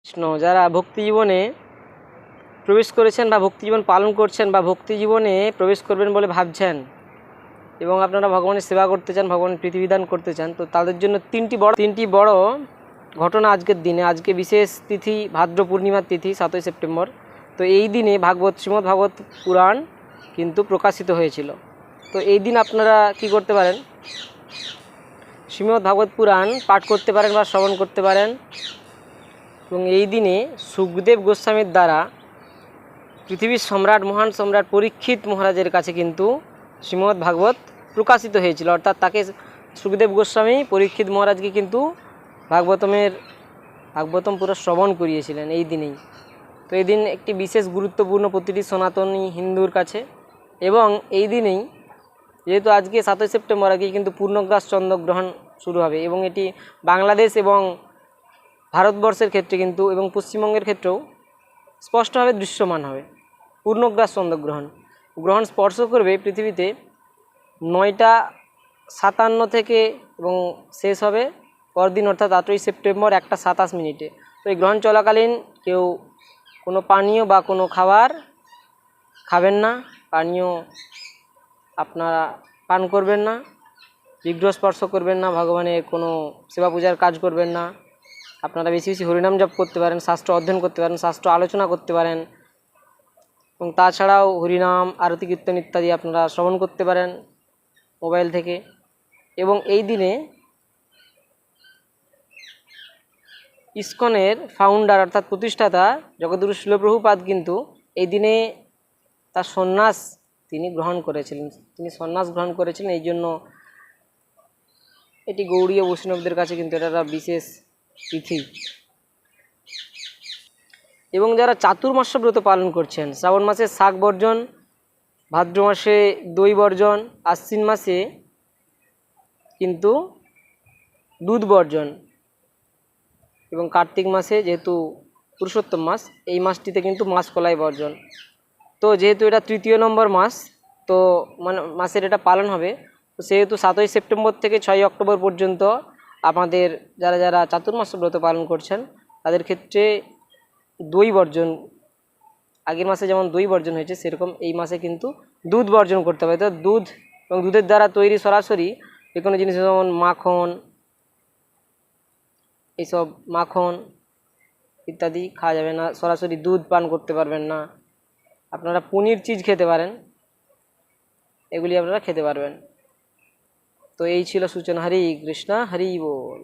কৃষ্ণ যারা ভক্তি জীবনে প্রবেশ করেছেন বা ভক্তি জীবন পালন করছেন বা ভক্তি জীবনে প্রবেশ করবেন বলে ভাবছেন এবং আপনারা ভগবানের সেবা করতে চান, ভগবানের প্রীতিবিধান করতে চান, তো তাদের জন্য তিনটি বড় ঘটনা আজকের দিনে। আজকে বিশেষ তিথি ভাদ্র পূর্ণিমার তিথি 7ই সেপ্টেম্বর। তো এই দিনে শ্রীমদ্ ভাগবত পুরাণ কিন্তু প্রকাশিত হয়েছিল। তো এই দিন আপনারা কি করতে পারেন? শ্রীমদ্ ভাগবত পুরাণ পাঠ করতে পারেন বা শ্রবণ করতে পারেন। এবং এই দিনে সুখদেব গোস্বামীর দ্বারা পৃথিবীর সম্রাট, মহান সম্রাট পরীক্ষিত মহারাজের কাছে কিন্তু শ্রীমদ্ ভাগবত প্রকাশিত হয়েছিল। অর্থাৎ তাকে সুখদেব গোস্বামী পরীক্ষিত মহারাজকে কিন্তু ভাগবতম পুরো শ্রবণ করিয়েছিলেন এই দিনেই। তো এই দিন একটি বিশেষ গুরুত্বপূর্ণ প্রতিটি সনাতনী হিন্দুর কাছে। এবং এই দিনেই যেহেতু আজকে 7ই সেপ্টেম্বর, আগে কিন্তু পূর্ণগ্রাস চন্দ্রগ্রহণ শুরু হবে এবং এটি বাংলাদেশ এবং ভারতবর্ষের ক্ষেত্রে কিন্তু এবং পশ্চিমবঙ্গের ক্ষেত্রেও স্পষ্টভাবে দৃশ্যমান হবে। পূর্ণগ্রাস চন্দ্রগ্রহণ গ্রহণ স্পর্শ করবে পৃথিবীতে 9:57 থেকে এবং শেষ হবে পরদিন অর্থাৎ 8ই সেপ্টেম্বর 1:27। তো এই গ্রহণ চলাকালীন কেউ কোনো পানীয় বা কোনো খাবার খাবেন না, পানীয় আপনারা পান করবেন না, বিগ্রহ স্পর্শ করবেন না, ভগবানের কোনো সেবা পূজার কাজ করবেন না। আপনারা বেশি বেশি হরিনাম জপ করতে পারেন, শাস্ত্র অধ্যয়ন করতে পারেন, শাস্ত্র আলোচনা করতে পারেন এবং তাছাড়াও হরিনাম, আরতি, কীর্তন ইত্যাদি আপনারা শ্রবণ করতে পারেন মোবাইল থেকে। এবং এই দিনে ইসকনের ফাউন্ডার অর্থাৎ প্রতিষ্ঠাতা জগদ্গুরু শিল প্রভুপাদ কিন্তু এই দিনে তার সন্ন্যাস তিনি সন্ন্যাস গ্রহণ করেছিলেন। এই জন্য এটি গৌড়ীয় বৈষ্ণবদের কাছে কিন্তু এটা একটা বিশেষ তিথি। এবং যারা চাতুর্মাস্য ব্রত পালন করছেন, শ্রাবণ মাসে শাক বর্জন, ভাদ্র মাসে দই বর্জন, আশ্বিন মাসে কিন্তু দুধ বর্জন এবং কার্তিক মাসে যেহেতু পুরুষোত্তম মাস, এই মাসটিতে কিন্তু মাসকলাই বর্জন। তো যেহেতু এটা 3য় নম্বর মাস, তো মাসের এটা পালন হবে, তো সেহেতু 7ই সেপ্টেম্বর থেকে 6ই অক্টোবর পর্যন্ত আমাদের যারা চাতুর্মাস্য ব্রত পালন করছেন তাদের ক্ষেত্রে দই বর্জন, আগের মাসে যেমন দই বর্জন হয়েছে সেরকম এই মাসে কিন্তু দুধ বর্জন করতে হবে। তো দুধ এবং দুধের দ্বারা তৈরি সরাসরি যে কোনো জিনিস, যেমন মাখন, এইসব মাখন ইত্যাদি খাওয়া যাবে না, সরাসরি দুধ পান করতে পারবেন না। আপনারা পনির চিজ খেতে পারেন, এগুলি আপনারা খেতে পারবেন। তো এই ছিল সূচনা। হরি কৃষ্ণ, হরি বল।